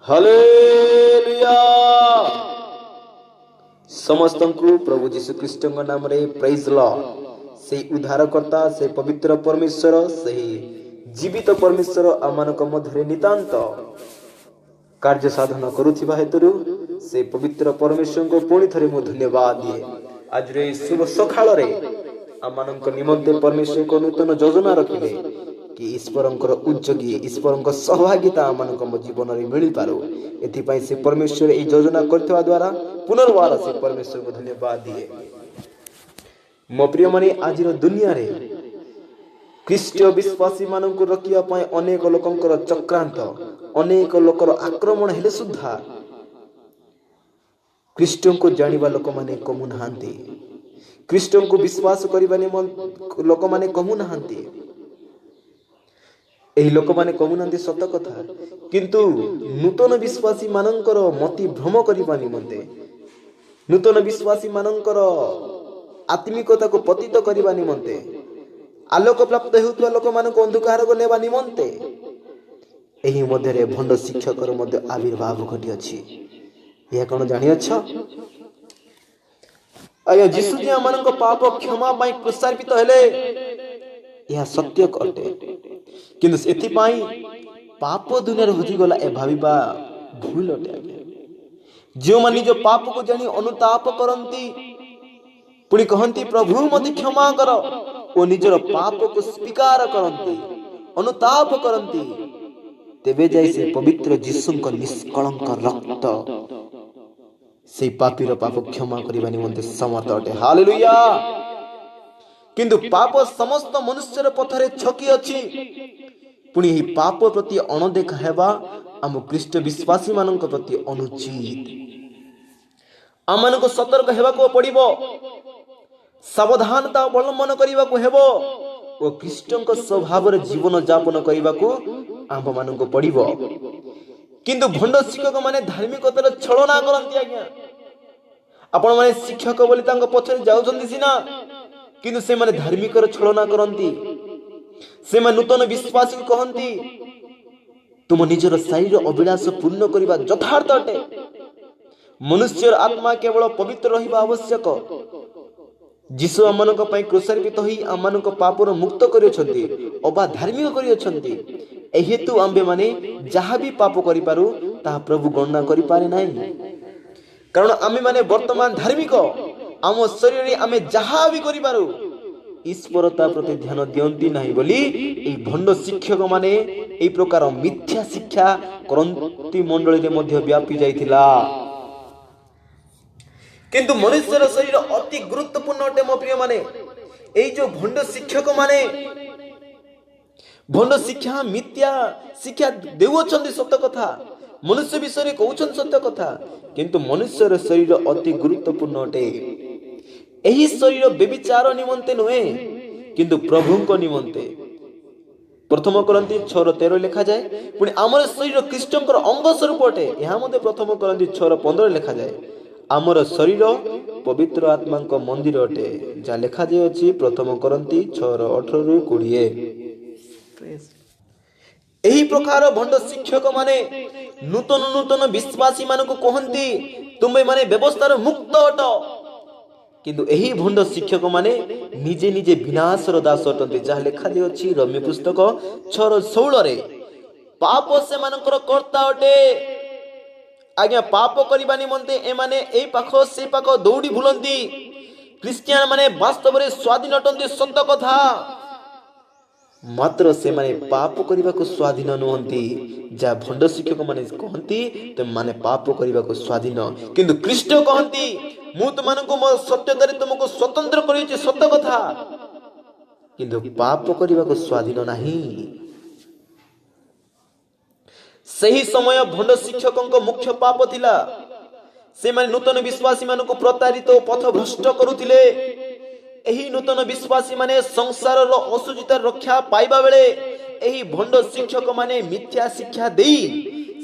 Hallelujah. समस्तंकु प्रभु जीशु ख्रीष्टଙ୍କ नामରେ ପ୍ରେଜ୍ Lord. ସେହି ଉଦ୍ଧାରକର୍ତ୍ତା, ସେହି ପବିତ୍ର ପରମେଶ୍ୱର, ସେହି ଜୀବିତ ପରମେଶ୍ୱର ଆମମାନଙ୍କ ମଧ୍ୟରେ ନିତାନ୍ତ କାର୍ଯ୍ୟ ସାଧନ କରୁଥିବା ହେତୁରୁ ସେ ପବିତ୍ର ପରମେଶ୍ୱରଙ୍କୁ ପୁଣି ଥରେ ମୁଁ ଧନ୍ୟବାଦ ଦିଏ। ଆଜିର ଏହି ଶୁଭ ସକାଳରେ ଆମମାନଙ୍କ ନିମନ୍ତେ ପରମେଶ୍ୱର ଏକ ନୂତନ ଯୋଜନା ରଖିଲେ କି ଈଶ୍ୱରଙ୍କର ଉଦ୍ଯୋଗୀ, ଈଶ୍ୱରଙ୍କ ସହଭାଗିତା ଆମମାନଙ୍କ ଜୀବନରେ ମିଳିପାରୁ। ଏଥିପାଇଁ ସେ ପରମେଶ୍ୱର ଏହି ଯୋଜନା କରିଥିବା ଦ୍ୱାରା ପୁନର୍ବାର ସେ ପରମେଶ୍ୱରଙ୍କୁ ଧନ୍ୟବାଦ ଦିଏ। ମୋ ପ୍ରିୟମାନେ, ଆଜିର ଦୁନିଆରେ ଖ୍ରୀଷ୍ଟୀୟ ବିଶ୍ୱାସୀ ମାନଙ୍କୁ ରଖିବା ପାଇଁ ଅନେକ ଲୋକଙ୍କର ଚକ୍ରାନ୍ତ, ଅନେକ ଲୋକର ଆକ୍ରମଣ ହେଲେ ସୁଦ୍ଧା ଖ୍ରୀଷ୍ଟଙ୍କୁ ଜାଣିବା ଲୋକମାନେ କମୁନାହାନ୍ତି। ଖ୍ରୀଷ୍ଟଙ୍କୁ ବିଶ୍ୱାସ କରିବା ଲୋକମାନେ କମୁନାହାନ୍ତି। ଏହି ଲୋକମାନେ କହୁନାହାନ୍ତି ସତ କଥା, କିନ୍ତୁ ନୂତନ ବିଶ୍ୱାସୀ ମାନଙ୍କର ମତି ଭ୍ରମ କରିବା ନିମନ୍ତେ, ନୂତନ ବିଶ୍ୱାସୀ ମାନଙ୍କର ଆତ୍ମିକତାକୁ ପତିତ କରିବା ନିମନ୍ତେ, ଆଲୋକ ପ୍ରାପ୍ତ ହେଉଥିବା ଲୋକମାନଙ୍କୁ ଅନ୍ଧକାରକୁ ନେବା ନିମନ୍ତେ ଏହି ମଧ୍ୟରେ ଭଣ୍ଡ ଶିକ୍ଷକର ମଧ୍ୟ ଆବିର୍ଭାବ ଘଟିଅଛି। ଏହା କଣ ଜାଣିଅଛ? ଆଜ୍ଞା, ଯୀଶୁ ଯେ ଆମମାନଙ୍କ ପାପ କ୍ଷମା ପାଇଁ କ୍ରୁଶାର୍ପିତ ହେଲେ, ଏହା ସତ୍ୟ ଅଟେ, କିନ୍ତୁ ଏଥିପାଇଁ ପାପ ଦୁନିଆରେ ହଜିଗଲା ଏ ଭାବିବା ଭୁଲ ଅଟେ। ଯେଉଁମାନେ ନିଜ ପାପକୁ ଜାଣି ଅନୁତାପ କରନ୍ତି, ପୁଣି କହନ୍ତି ପ୍ରଭୁ ମୋତେ କ୍ଷମା କର, ଓ ନିଜର ପାପକୁ ସ୍ୱୀକାର କରନ୍ତି, ଅନୁତାପ କରନ୍ତି, ତେବେ ଯାଇ ସେ ପବିତ୍ର ଯୀଶୁଙ୍କ ନିଷ୍କଳଙ୍କ ରକ୍ତ ସେଇ ପାପୀର ପାପ କ୍ଷମା କରିବା ନିମନ୍ତେ ସମର୍ଥ ଅଟେ। ହାଲେଲୁୟା। କିନ୍ତୁ ପାପ ସମସ୍ତ ମନୁଷ୍ୟର ପଥରେ ଛକି ଅଛି। ପୁଣି ଏହି ପାପ ପ୍ରତି ଅଣଦେଖା ହେବା ଆମ ଖ୍ରୀଷ୍ଟ ବିଶ୍ୱାସୀ ମାନଙ୍କ ପ୍ରତି ଅନୁଚିତ। ଆମମାନଙ୍କୁ ସତର୍କ ହେବାକୁ ପଡ଼ିବ, ସାବଧାନତା ଅବଲମ୍ବନ କରିବାକୁ ହେବ ଓ ଖ୍ରୀଷ୍ଟଙ୍କ ସ୍ୱଭାବରେ ଜୀବନ ଯାପନ କରିବାକୁ ଆମ୍ଭମାନଙ୍କୁ ପଡ଼ିବ। କିନ୍ତୁ ଭଣ୍ଡ ଶିକ୍ଷକ ମାନେ ଧାର୍ମିକତାର ଛଳନା କରନ୍ତି। ଆଜ୍ଞା, ଆପଣମାନେ ଶିକ୍ଷକ ବୋଲି ତାଙ୍କ ପଛରେ ଯାଉଛନ୍ତି ସିନା, କିନ୍ତୁ ସେମାନେ ଧାର୍ମିକର ଛଳନା କରନ୍ତି। ସେମାନେ ନୂତନ ବିଶ୍ୱାସୀକୁ କହନ୍ତି ତୁମ ନିଜର ଶରୀର ଅଭିଳାଷ ପୂର୍ଣ୍ଣ କରିବା ଯଥାର୍ଥ ଅଟେ। ମନୁଷ୍ୟର ଆତ୍ମା କେବଳ ପବିତ୍ର ରହିବା ଆବଶ୍ୟକ। ଯୀଶୁ ଆମମାନଙ୍କ ପାଇଁ କ୍ରୁଶାର୍ପିତ ହୋଇ ଆମମାନଙ୍କ ପାପରୁ ମୁକ୍ତ କରିଅଛନ୍ତି, ଅବା ଧାର୍ମିକ କରିଅଛନ୍ତି। ଏହି ହେତୁ ଆମ୍ଭେମାନେ ଯାହା ବି ପାପ କରିପାରୁ ତାହା ପ୍ରଭୁ ଗଣନା କରିପାରେ ନାହିଁ। କାରଣ ଆମେମାନେ ବର୍ତ୍ତମାନ ଧାର୍ମିକ। ଆମ ଶରୀରରେ ଆମେ ଯାହା ବି କରିପାରୁ ଈଶ୍ୱର ତା ପ୍ରତି ଧ୍ୟାନ ଦିଅନ୍ତି ନାହିଁ ବୋଲି ଏହି ଭଣ୍ଡ ଶିକ୍ଷକ ମାନେ ଏହି ପ୍ରକାର ମିଥ୍ୟା ଶିକ୍ଷା କରନ୍ତି ମଣ୍ଡଳୀରେ ମଧ୍ୟ ବ୍ୟାପି ଯାଇଥିଲା। କିନ୍ତୁ ମନୁଷ୍ୟର ଶରୀର ଅତି ଗୁରୁତ୍ୱପୂର୍ଣ୍ଣ ଅଟେ। ମୋ ପ୍ରିୟ ମାନେ, ଏଇ ଯୋଉ ଭଣ୍ଡ ଶିକ୍ଷକ ମାନେ ଭଣ୍ଡ ଶିକ୍ଷା, ମିଥ୍ୟା ଶିକ୍ଷା ଦେଉଅଛନ୍ତି ସତ କଥା, ମନୁଷ୍ୟ ବିଷୟରେ କହୁଛନ୍ତି ସତ୍ୟ କଥା, କିନ୍ତୁ ମନୁଷ୍ୟର ଶରୀର ଅତି ଗୁରୁତ୍ୱପୂର୍ଣ୍ଣ ଅଟେ। ଏହି ଶରୀର ବ୍ୟଭିଚାର ନିମନ୍ତେ ନୁହେଁ, କିନ୍ତୁ ପ୍ରଭୁଙ୍କ ନିମନ୍ତେ। ପ୍ରଥମ କରନ୍ତି 6:13 ଲେଖାଯାଏ। ପୁଣି ଆମର ଶରୀର ଖ୍ରୀଷ୍ଟଙ୍କର ଅଙ୍ଗ ସ୍ୱରୂପ ଅଟେ। ଏହା ମଧ୍ୟ ପ୍ରଥମ କରନ୍ତି 6:15 ଲେଖାଯାଏ। ଆମର ଶରୀର ପବିତ୍ର ଆତ୍ମାଙ୍କ ମନ୍ଦିର ଅଟେ, ଯାହା ଲେଖାଯାଇଅଛି ପ୍ରଥମ କରନ୍ତି 6:18-20। ଏହି ପ୍ରକାର ଭଣ୍ଡ ଶିକ୍ଷକ ମାନେ ନୂତନ ନୂତନ ବିଶ୍ୱାସୀ ମାନଙ୍କୁ କହନ୍ତି ତୁମେ ମାନେ ବ୍ୟବସ୍ଥାର ମୁକ୍ତ ଅଟ, କିନ୍ତୁ ଏହି ଭଣ୍ଡ ଶିକ୍ଷକ ମାନେ ନିଜେ ନିଜେ ବିନାଶର ଦାସ ଅଟନ୍ତି, ଯାହା ଲେଖାଯାଇଅଛି ରୋମୀୟ ପୁସ୍ତକ 6:16। ପାପ ସେମାନଙ୍କର କର୍ତ୍ତା ଅଟେ। ଆଜ୍ଞା, ପାପ କରିବା ନିମନ୍ତେ ଏମାନେ এই ପାଖ সেই ପାଖ ଦୌଡ଼ି ବୁଲନ୍ତି। ଖ୍ରୀଷ୍ଟିଆନ ମାନେ ବାସ୍ତବରେ ସ୍ୱାଧୀନ ଅଟନ୍ତି ସତ କଥା, ମାତ୍ର ସେମାନେ ପାପ କରିବାକୁ ସ୍ୱାଧୀନ ନୁହନ୍ତି। ଯାହା ଭଣ୍ଡ ଶିକ୍ଷକ ମାନେ କହନ୍ତି ତୁମମାନେ ପାପ କରିବାକୁ ସ୍ୱାଧୀନ, କିନ୍ତୁ ଖ୍ରୀଷ୍ଟ କହନ୍ତି ମୁଁ ତୁମମାନଙ୍କୁ ମୋ ସତ୍ୟତାରେ ତୁମକୁ ସ୍ୱତନ୍ତ୍ର କରିଛି ସତ କଥା, କିନ୍ତୁ ପାପ କରିବାକୁ ସ୍ୱାଧୀନ ନାହିଁ। ସେହି ସମୟ ଭଣ୍ଡ ଶିକ୍ଷକଙ୍କ ମୁଖ୍ୟ ପାପ ଥିଲା, ସେମାନେ ନୂତନ ବିଶ୍ୱାସୀ ମାନଙ୍କୁ ପ୍ରତାରିତ ଓ ପଥଭ୍ରଷ୍ଟ କରୁଥିଲେ। ଏହି ନୂତନ ବିଶ୍ୱାସୀ ମାନେ ସଂସାରର ଅସୁଚିତା ରକ୍ଷା ପାଇବା ବେଳେ ଏହି ଭଣ୍ଡ ଶିକ୍ଷକ ମାନେ ମିଥ୍ୟା ଶିକ୍ଷା ଦେଇ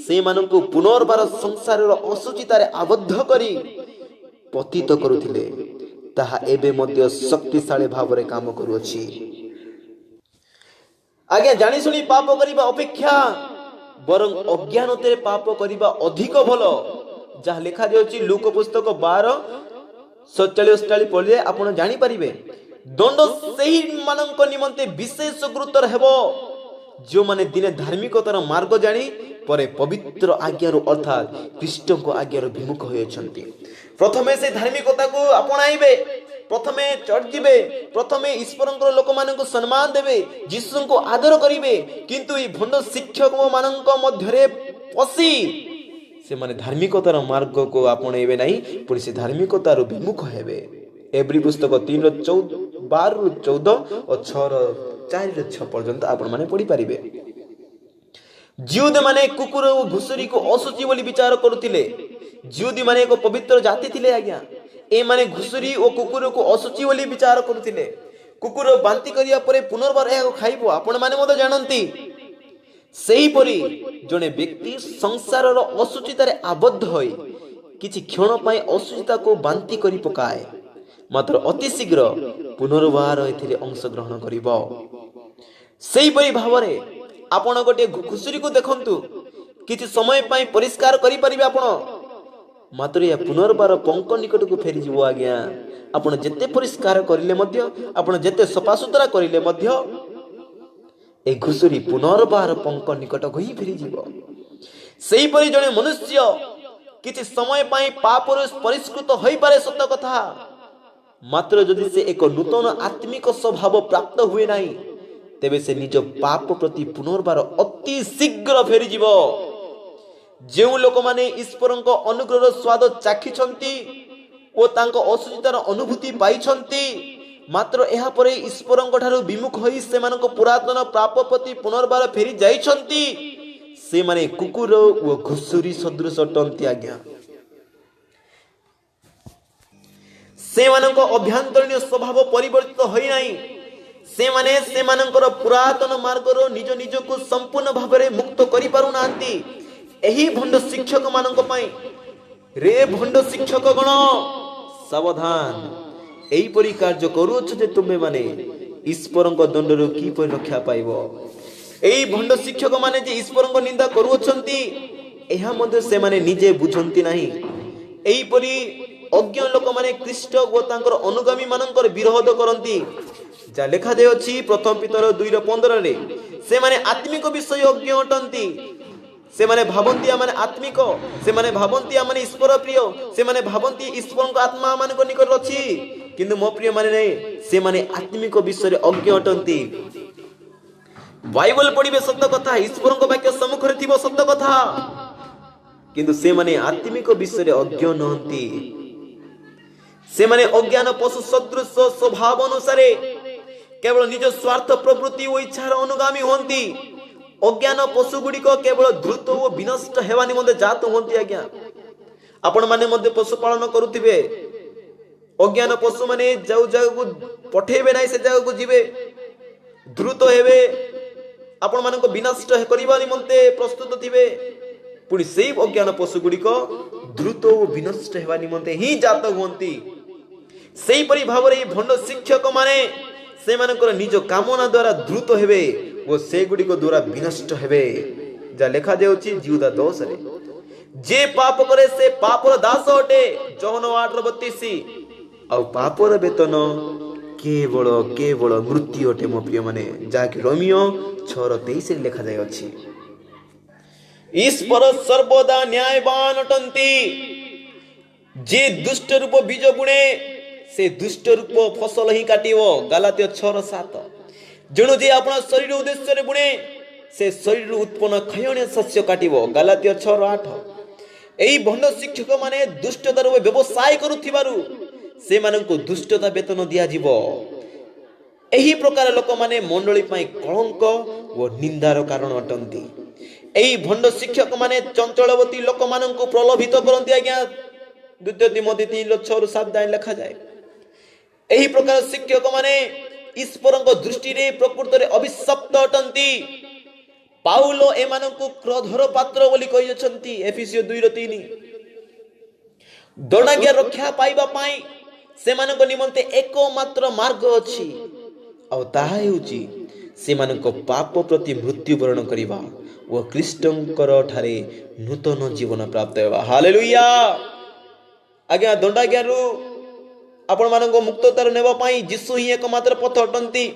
ସେମାନଙ୍କୁ ପୁନର୍ବାର ସଂସାରର ଅସୁଚିତାରେ ଆବଦ୍ଧ କରି ପତିତ କରୁଥିଲେ। ତାହା ଏବେ ମଧ୍ୟ ଶକ୍ତିଶାଳୀ ଭାବରେ କାମ କରୁଅଛି। ଆଜ୍ଞା, ଜାଣି ଶୁଣି ପାପ କରିବା ଅପେକ୍ଷା ବରଂ ଅଜ୍ଞାନତାରେ ପାପ କରିବା ଅଧିକ ଭଲ। ଯାହା ଲେଖାଯାଉଛି ଲୁକ ପୁସ୍ତକ 12:47 ପଢିଲେ ଆପଣ ଜାଣିପାରିବେ। ଦଣ୍ଡ ସେହିମାନଙ୍କ ନିମନ୍ତେ ବିଶେଷ ଗୁରୁତର ହେବ ଯେଉଁମାନେ ଦିନେ ଧାର୍ମିକତାର ମାର୍ଗ ଜାଣି ପରେ ପବିତ୍ର ଆଜ୍ଞାରୁ ଅର୍ଥାତ୍ ଖ୍ରୀଷ୍ଟଙ୍କ ଆଜ୍ଞାରୁ ବିମୁଖ ହୋଇଅଛନ୍ତି। ପ୍ରଥମେ ସେ ଧାର୍ମିକତାକୁ ଆପଣାଇବେ, ପ୍ରଥମେ ଚର୍ଚ୍ଚ ଯିବେ, ପ୍ରଥମେ ଈଶ୍ୱରଙ୍କର ଲୋକମାନଙ୍କୁ ସମ୍ମାନ ଦେବେ, ଯୀଶୁଙ୍କୁ ଆଦର କରିବେ, କିନ୍ତୁ ଏହି ଭଣ୍ଡ ଶିକ୍ଷକ ମାନଙ୍କ ମଧ୍ୟରେ ପଶି ସେମାନେ ଧାର୍ମିକତାର ମାର୍ଗକୁ ଆପଣେଇବେ ନାହିଁ, ପୁଣି ସେ ଧାର୍ମିକତାରୁ ବିମୁଖ ହେବେ। ଏବ୍ରୀ ପୁସ୍ତକ 3:12-14 ଓ 6:4-6 ପର୍ଯ୍ୟନ୍ତ ଆପଣମାନେ ପଢିପାରିବେ। ଜିଉଦ ମାନେ କୁକୁର ଓ ଘୁଷୁରୀକୁ ଅଶୁଚି ବୋଲି ବିଚାର କରୁଥିଲେ। ଜିଉଦୀ ମାନେ ଏକ ପବିତ୍ର ଜାତି ଥିଲେ ଆଜ୍ଞା। ଏମାନେ ଘୁଷୁରୀ ଓ କୁକୁରକୁ ଅଶୁଚି ବୋଲି ବିଚାର କରୁଥିଲେ। କୁକୁର ବାନ୍ତି କରିବା ପରେ ପୁନର୍ବାର ଏହାକୁ ଖାଇବ, ଆପଣମାନେ ମଧ୍ୟ ଜାଣନ୍ତି। ସେହିପରି ଜଣେ ବ୍ୟକ୍ତି ସଂସାରର ଅଶୁଚିତାରେ ଆବଦ୍ଧ ହୋଇ କିଛି କ୍ଷଣ ପାଇଁ ଅଶୁଚିତାକୁ ବାନ୍ତି କରି ପକାଏ, ମାତ୍ର ଅତି ଶୀଘ୍ର ପୁନର୍ବାର ଏଥିରେ ଅଂଶଗ୍ରହଣ କରିବ। ସେହିପରି ଭାବରେ ଆପଣ ଗୋଟିଏ ଘୁଷୁରୀକୁ ଦେଖନ୍ତୁ, କିଛି ସମୟ ପାଇଁ ପରିଷ୍କାର କରିପାରିବେ ଆପଣ, ମାତ୍ର ଏହା ପୁନର୍ବାର ପଙ୍କ ନିକଟକୁ ଫେରିଯିବ ଆଜ୍ଞା। ଆପଣ ଯେତେ ପରିଷ୍କାର କରିଲେ ମଧ୍ୟ, ଆପଣ ଯେତେ ସଫାସୁତୁରା କରିଲେ ମଧ୍ୟ ଏ ଘୁଷୁରୀ ପୁନର୍ବାର ପଙ୍କ ନିକଟକୁ ହିଁ ଫେରିଯିବ। ସେହିପରି ଜଣେ ମନୁଷ୍ୟ କିଛି ସମୟ ପାଇଁ ପାପରୁ ପରିଷ୍କୃତ ହୋଇପାରେ ସତ କଥା, ମାତ୍ର ଯଦି ସେ ଏକ ନୂତନ ଆତ୍ମିକ ସ୍ୱଭାବ ପ୍ରାପ୍ତ ହୁଏ ନାହିଁ, ତେବେ ସେ ନିଜ ପାପ ପ୍ରତି ପୁନର୍ବାର ଅତି ଶୀଘ୍ର ଫେରିଯିବ। ଯେଉଁ ଲୋକମାନେ ଈଶ୍ୱରଙ୍କ ଅନୁଗ୍ରହର ସ୍ୱାଦ ଚାଖିଛନ୍ତି ଓ ତାଙ୍କ ଅସୁଚିତାର ଅନୁଭୂତି ପାଇଛନ୍ତି, ମାତ୍ର ଏହାପରେ ଈଶ୍ୱରଙ୍କ ଠାରୁ ବିମୁଖ ହୋଇ ସେମାନଙ୍କ ପୁରାତନ ପାପ ପ୍ରତି ପୁନର୍ବାର ଫେରି ଯାଇଛନ୍ତି, ସେମାନେ କୁକୁର ଓ ଘୁଷୁରୀ ସଦୃଶ ଅଟନ୍ତି ଆଜ୍ଞା। ସେମାନଙ୍କ ଅଭ୍ୟନ୍ତରୀଣ ସ୍ୱଭାବ ପରିବର୍ତ୍ତିତ ହୋଇନାହିଁ। ସେମାନେ ସେମାନଙ୍କର ପୁରାତନ ମାର୍ଗରୁ ନିଜ ନିଜକୁ ସମ୍ପୂର୍ଣ୍ଣ ଭାବରେ ମୁକ୍ତ କରିପାରୁନାହାନ୍ତି। ଏହି ଭଣ୍ଡ ଶିକ୍ଷକ ମାନଙ୍କ ପାଇଁ ରେ ଭଣ୍ଡ ଶିକ୍ଷକ ଗଣ ସାବଧାନ, ଏହିପରି କାର୍ଯ୍ୟ କରୁଅଛ ଯେ ତୁମେ ମାନେ ଈଶ୍ୱରଙ୍କ ଦଣ୍ଡରୁ କିପରି ରକ୍ଷା ପାଇବ। ଏହି ଭଣ୍ଡ ଶିକ୍ଷକ ମାନେ ଯେ ଈଶ୍ୱରଙ୍କ ନିନ୍ଦା କରୁଅଛନ୍ତି, ଏହା ମଧ୍ୟ ସେମାନେ ନିଜେ ବୁଝନ୍ତି ନାହିଁ। ଏହିପରି ଅଜ୍ଞ ଲୋକମାନେ ଖ୍ରୀଷ୍ଟ ଓ ତାଙ୍କର ଅନୁଗାମୀ ମାନଙ୍କର ବିରୋଧ କରନ୍ତି। ଯାହା ଲେଖାଯାଇଅଛି ପ୍ରଥମ ପିତର 2:15, ସେମାନେ ଆତ୍ମିକ ବିଷୟ ଅଜ୍ଞ ଅଟନ୍ତି। ସେମାନେ ଭାବନ୍ତି ଆମମାନେ ଆତ୍ମିକ, ସେମାନେ ଭାବନ୍ତି ଆମମାନେ ଈଶ୍ୱର ପ୍ରିୟ, ସେମାନେ ଭାବନ୍ତି ଈଶ୍ୱରଙ୍କ ଆତ୍ମା ମାନଙ୍କ ନିକଟରେ ଅଛି, କିନ୍ତୁ ମୋ ପ୍ରିୟ ମାନେ ନାହିଁ, ସେମାନେ ଆତ୍ମିକ ବିଷୟରେ ଅଜ୍ଞ ଅଟନ୍ତି। ବାଇବଲ ପଢିବେ ସତ କଥା, ଈଶ୍ୱରଙ୍କ ବାକ୍ୟ ସମ୍ମୁଖରେ ଥିବ ସତ କଥା, କିନ୍ତୁ ସେମାନେ ଆତ୍ମିକ ବିଷୟରେ ଅଜ୍ଞ ନୁହନ୍ତି। ସେମାନେ ଅଜ୍ଞାନ ପଶୁ ସଦୃଶ ସ୍ୱଭାବ ଅନୁସାରେ କେବଳ ନିଜ ସ୍ୱାର୍ଥ ପ୍ରବୃତ୍ତି ଓ ଇଚ୍ଛାର ଅନୁଗାମୀ ହୁଅନ୍ତି। ଅଜ୍ଞାନ ପଶୁ ଗୁଡିକ କେବଳ ଦ୍ରୁତ ଓ ବିନଷ୍ଟ ହେବା ନିମନ୍ତେ ଜାତ ହୁଅନ୍ତି ଆଜ୍ଞା। ଆପଣ ମାନେ ମଧ୍ୟ ପଶୁ ପାଳନ କରୁଥିବେ। ଅଜ୍ଞାନ ପଶୁ ମାନେ ଯେଉଁ ଜାଗାକୁ ପଠେଇବେ ନାହିଁ ସେ ଜାଗାକୁ ଯିବେ, ଦ୍ରୁତ ହେବେ, ଆପଣ ମାନଙ୍କୁ ବିନଷ୍ଟ କରିବା ନିମନ୍ତେ ପ୍ରସ୍ତୁତ ଥିବେ। ପୁଣି ସେଇ ଅଜ୍ଞାନ ପଶୁ ଗୁଡିକ ଦ୍ରୁତ ଓ ବିନଷ୍ଟ ହେବା ନିମନ୍ତେ ହିଁ ଜାତ ହୁଅନ୍ତି। ସେହିପରି ଭାବରେ ଏହି ଭଣ୍ଡ ଶିକ୍ଷକ ମାନେ ସେମାନଙ୍କର ନିଜ କାମନା ଦ୍ୱାରା ଦ୍ରୁତ ହେବେ ଓ ସେଗୁଡ଼ିକ ଦ୍ୱାରା ବିନଷ୍ଟ ହେବେ। ଯାହା ଲେଖାଯାଉଛି ଜିଉଦା 10ରେ, ଯେ ପାପ କରେ ସେ ପାପର ଦାସ ଅଟେ, ଜହନ 8:32, ଆଉ ପାପର ବେତନ କେବଳ କେବଳ ମୃତ୍ୟୁ ଅଟେ ମୋ ପ୍ରିୟ ମାନେ, ଯାହାକି ରୋମିଓ 6:23 ଲେଖାଯାଇଅଛି। ଈଶ୍ୱର ସର୍ବଦା ନ୍ୟାୟବାନ ଅଟନ୍ତି। ଯେ ଦୁଷ୍ଟ ରୂପ ବୀଜ ବୁଣେ ସେ ଦୁଷ୍ଟ ରୂପ ଫସଲ ହିଁ କାଟିବ, ଗାଲାତୀୟ 6:7। ଯେଣୁ ଯେ ଆପଣ ଶରୀର ଉଦ୍ଦେଶ୍ୟରେ ବୁଣେ ସେ ଶରୀରରୁ ଉତ୍ପନ୍ନ କ୍ଷୟଣୀୟ ଶସ୍ୟ କାଟିବ, ଗାଲାତୀୟ 6:8। ଏହି ଭଣ୍ଡ ଶିକ୍ଷକ ମାନେ ଦୁଷ୍ଟତାର ବ୍ୟବସାୟ କରୁଥିବାରୁ ସେମାନଙ୍କୁ ଦୁଷ୍ଟତା ବେତନ ଦିଆଯିବ। ଏହି ପ୍ରକାର ଲୋକମାନେ ମଣ୍ଡଳୀ ପାଇଁ କଳଙ୍କ ଓ ନିନ୍ଦାର କାରଣ ଅଟନ୍ତି। ଏହି ଭଣ୍ଡ ଶିକ୍ଷକ ମାନେ ଚଞ୍ଚଳବତୀ ଲୋକମାନଙ୍କୁ ପ୍ରଲୋଭିତ କରନ୍ତି ଆଜ୍ଞା। 2 ତିମୋଥୀ 3:6-7 ଲେଖାଯାଏ। ଏହି ପ୍ରକାର ଶିକ୍ଷକ ମାନେ ଈଶ୍ୱରଙ୍କ ଦୃଷ୍ଟିରେ ପ୍ରକୃତରେ ଅଭିଶପ୍ତ ଅଟନ୍ତି। ପାଉଲ ଏମାନଙ୍କୁ କ୍ରୋଧର ପାତ୍ର ବୋଲି କହିଅଛନ୍ତି, ଏଫେସୀୟ 2:3। ଦଣ୍ଡାଜ୍ଞା ରକ୍ଷା ପାଇବା ପାଇଁ ସେମାନଙ୍କ ନିମନ୍ତେ ଏକମାତ୍ର ମାର୍ଗ ଅଛି, ଆଉ ତାହା ହେଉଛି ସେମାନଙ୍କ ପାପ ପ୍ରତି ମୃତ୍ୟୁବରଣ କରିବା ଓ ଖ୍ରୀଷ୍ଟଙ୍କର ଠାରେ ନୂତନ ଜୀବନ ପ୍ରାପ୍ତ ହେବା। ହାଲେଲୁୟା। ଆଜ୍ଞା, ଦଣ୍ଡାଜ୍ଞାରୁ ଆପଣମାନଙ୍କ ମୁକ୍ତତାର ନେବା ପାଇଁ ଯୀଶୁ ହିଁ ଏକମାତ୍ର ପଥ ଅଟନ୍ତି।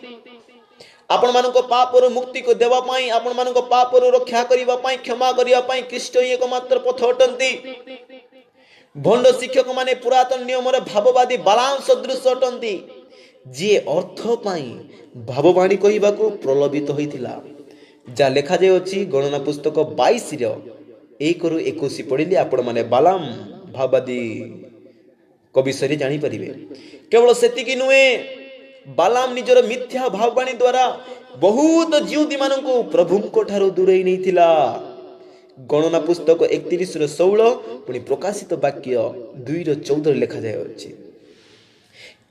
ଆପଣମାନଙ୍କ ପାପରୁ ମୁକ୍ତିକୁ ଦେବା ପାଇଁ, ଆପଣମାନଙ୍କ ପାପରୁ ରକ୍ଷା କରିବା ପାଇଁ, କ୍ଷମା କରିବା ପାଇଁ ଖ୍ରୀଷ୍ଟ ହିଁ ଏକମାତ୍ର ପଥ ଅଟନ୍ତି। ଭଣ୍ଡ ଶିକ୍ଷକ ମାନେ ପୁରାତନ ନିୟମର ଭାବବାଦୀ ବାଲାମ ସଦୃଶ ଅଟନ୍ତି, ଯିଏ ଅର୍ଥ ପାଇଁ ଭାବବାଣୀ କହିବାକୁ ପ୍ରଲୋଭିତ ହୋଇଥିଲା, ଯାହା ଲେଖାଯାଇଅଛି ଗଣନା ପୁସ୍ତକ 22:1-21 ପଢିଲେ ଆପଣମାନେ ବାଲାମ ଭାବବାଦୀ ବିଷୟରେ ଜାଣିପାରିବେ। କେବଳ ସେତିକି ନୁହେଁ, ବାଲାମ ନିଜର ମିଥ୍ୟା ଭାବବାଣୀ ଦ୍ୱାରା ବହୁତ ଜିହୁଦୀ ମାନଙ୍କୁ ପ୍ରଭୁଙ୍କ ଠାରୁ ଦୂରେଇ ନେଇଥିଲା। ଗଣନା ପୁସ୍ତକ 31:16 ପୁଣି ପ୍ରକାଶିତ ବାକ୍ୟ 2:14 ଲେଖାଯାଇଅଛି।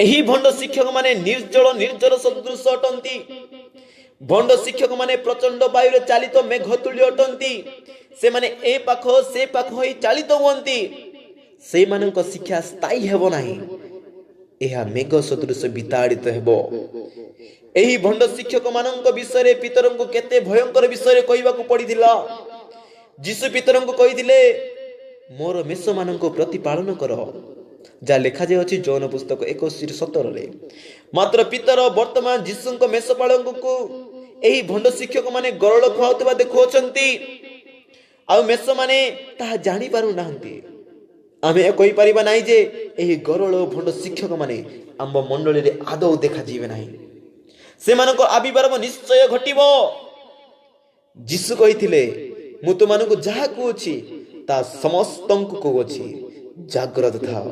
ଏହି ଭଣ୍ଡ ଶିକ୍ଷକ ମାନେ ନିର୍ଜଳ ସଦୃଶ ଅଟନ୍ତି। ଭଣ୍ଡ ଶିକ୍ଷକ ମାନେ ପ୍ରଚଣ୍ଡ ବାୟୁରେ ଚାଳିତ ମେଘ ତୁଲ୍ୟ ଅଟନ୍ତି। ସେମାନେ ଏ ପାଖ ସେ ପାଖ ହୋଇ ଚାଳିତ ହୁଅନ୍ତି। ସେମାନଙ୍କ ଶିକ୍ଷା ସ୍ଥାୟୀ ହେବ ନାହିଁ, ଏହା ମେଘ ସଦୃଶ ବିତାଡ଼ିତ ହେବ। ଏହି ଭଣ୍ଡ ଶିକ୍ଷକ ମାନଙ୍କ ବିଷୟରେ ପିତରଙ୍କୁ କେତେ ଭୟଙ୍କର ବିଷୟରେ କହିବାକୁ ପଡ଼ିଥିଲା। ଯୀଶୁ ପିତରଙ୍କୁ କହିଥିଲେ, ମୋର ମେଷମାନଙ୍କୁ ପ୍ରତିପାଳନ କର, ଯାହା ଲେଖାଯାଇଅଛି ଯୌନ ପୁସ୍ତକ 21:17। ମାତ୍ର ପିତର ବର୍ତ୍ତମାନ ଯୀଶୁଙ୍କ ମେଷପାଳକଙ୍କୁ ଏହି ଭଣ୍ଡ ଶିକ୍ଷକ ମାନେ ଗରଳ ଖୁଆଉଥିବା ଦେଖୁଅଛନ୍ତି, ଆଉ ମେଷମାନେ ତାହା ଜାଣିପାରୁନାହାନ୍ତି। ଆମେ କହିପାରିବା ନାହିଁ ଯେ ଏହି ଗରଳ ଭଣ୍ଡ ଶିକ୍ଷକ ମାନେ ଆମ ମଣ୍ଡଳୀରେ ଆଦୌ ଦେଖାଯିବେ ନାହିଁ। ସେମାନଙ୍କ ଆବିର୍ଭାବ ନିଶ୍ଚୟ ଘଟିବ। ଯୀଶୁ କହିଥିଲେ, ମୁଁ ତୁମମାନଙ୍କୁ ଯାହା କହୁଛି ତାହା ସମସ୍ତଙ୍କୁ କହୁଅଛି, ଜାଗ୍ରତ ଥାଅ।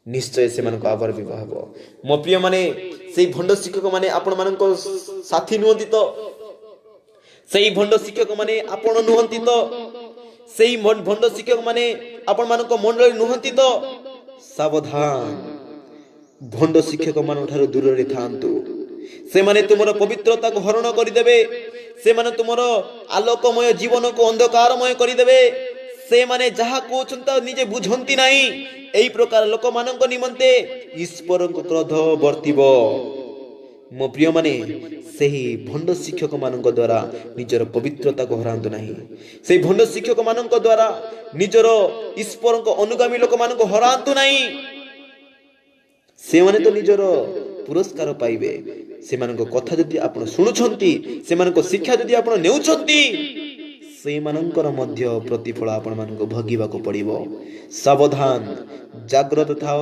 ନିଶ୍ଚୟ ସେମାନଙ୍କ ଆବିର୍ଭାବ ହେବ। ମୋ ପ୍ରିୟ ମାନେ, ସେଇ ଭଣ୍ଡ ଶିକ୍ଷକ ମାନେ ଆପଣମାନଙ୍କ ସାଥୀ ନୁହନ୍ତି ତ? ସେଇ ଭଣ୍ଡ ଶିକ୍ଷକ ମାନେ ଆପଣ ନୁହନ୍ତି ତ? ସେଇ ଭଣ୍ଡ ଶିକ୍ଷକ ମାନେ ଆପଣମାନଙ୍କ ମଣ୍ଡଳୀ ନୁହନ୍ତି ତ? ସାବଧାନ, ଭଣ୍ଡ ଶିକ୍ଷକ ମାନଙ୍କ ଠାରୁ ଦୂରରେ ଥାଆନ୍ତୁ। ସେମାନେ ତୁମର ପବିତ୍ରତାକୁ ହରଣ କରିଦେବେ। ସେମାନେ ତୁମର ଆଲୋକମୟ ଜୀବନକୁ ଅନ୍ଧକାରମୟ କରିଦେବେ। ସେମାନେ ଯାହା କହୁଛନ୍ତି ନିଜେ ବୁଝନ୍ତି ନାହିଁ। ଏହି ପ୍ରକାର ଲୋକମାନଙ୍କ ନିମନ୍ତେ ଈଶ୍ୱରଙ୍କ କ୍ରୋଧ ବର୍ତ୍ତିବ। ମୋ ପ୍ରିୟ ମାନେ, ସେହି ଭଣ୍ଡ ଶିକ୍ଷକ ମାନଙ୍କ ଦ୍ୱାରା ନିଜର ପବିତ୍ରତାକୁ ହରାନ୍ତୁ ନାହିଁ। ସେହି ଭଣ୍ଡ ଶିକ୍ଷକ ମାନଙ୍କ ଦ୍ୱାରା ନିଜର ଈଶ୍ୱରଙ୍କ ଅନୁଗାମୀ ଲୋକମାନଙ୍କୁ ହରାନ୍ତୁ ନାହିଁ। ସେମାନେ ତ ନିଜର ପୁରସ୍କାର ପାଇବେ। ସେମାନଙ୍କ କଥା ଯଦି ଆପଣ ଶୁଣୁଛନ୍ତି, ସେମାନଙ୍କ ଶିକ୍ଷା ଯଦି ଆପଣ ନେଉଛନ୍ତି, ସେଇମାନଙ୍କର ମଧ୍ୟ ପ୍ରତିଫଳ ଆପଣମାନଙ୍କୁ ଭୋଗିବାକୁ ପଡ଼ିବ। ସାବଧାନ, ଜାଗ୍ରତ ଥାଅ,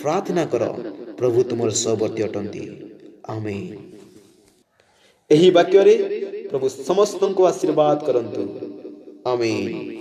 ପ୍ରାର୍ଥନା କର, ପ୍ରଭୁ ତୁମର ସହବର୍ତ୍ତୀ ଅଟନ୍ତି। ଆମେନ୍। ଏହି ବାକ୍ୟରେ ପ୍ରଭୁ ସମସ୍ତଙ୍କୁ ଆଶୀର୍ବାଦ କରନ୍ତୁ। ଆମେନ୍।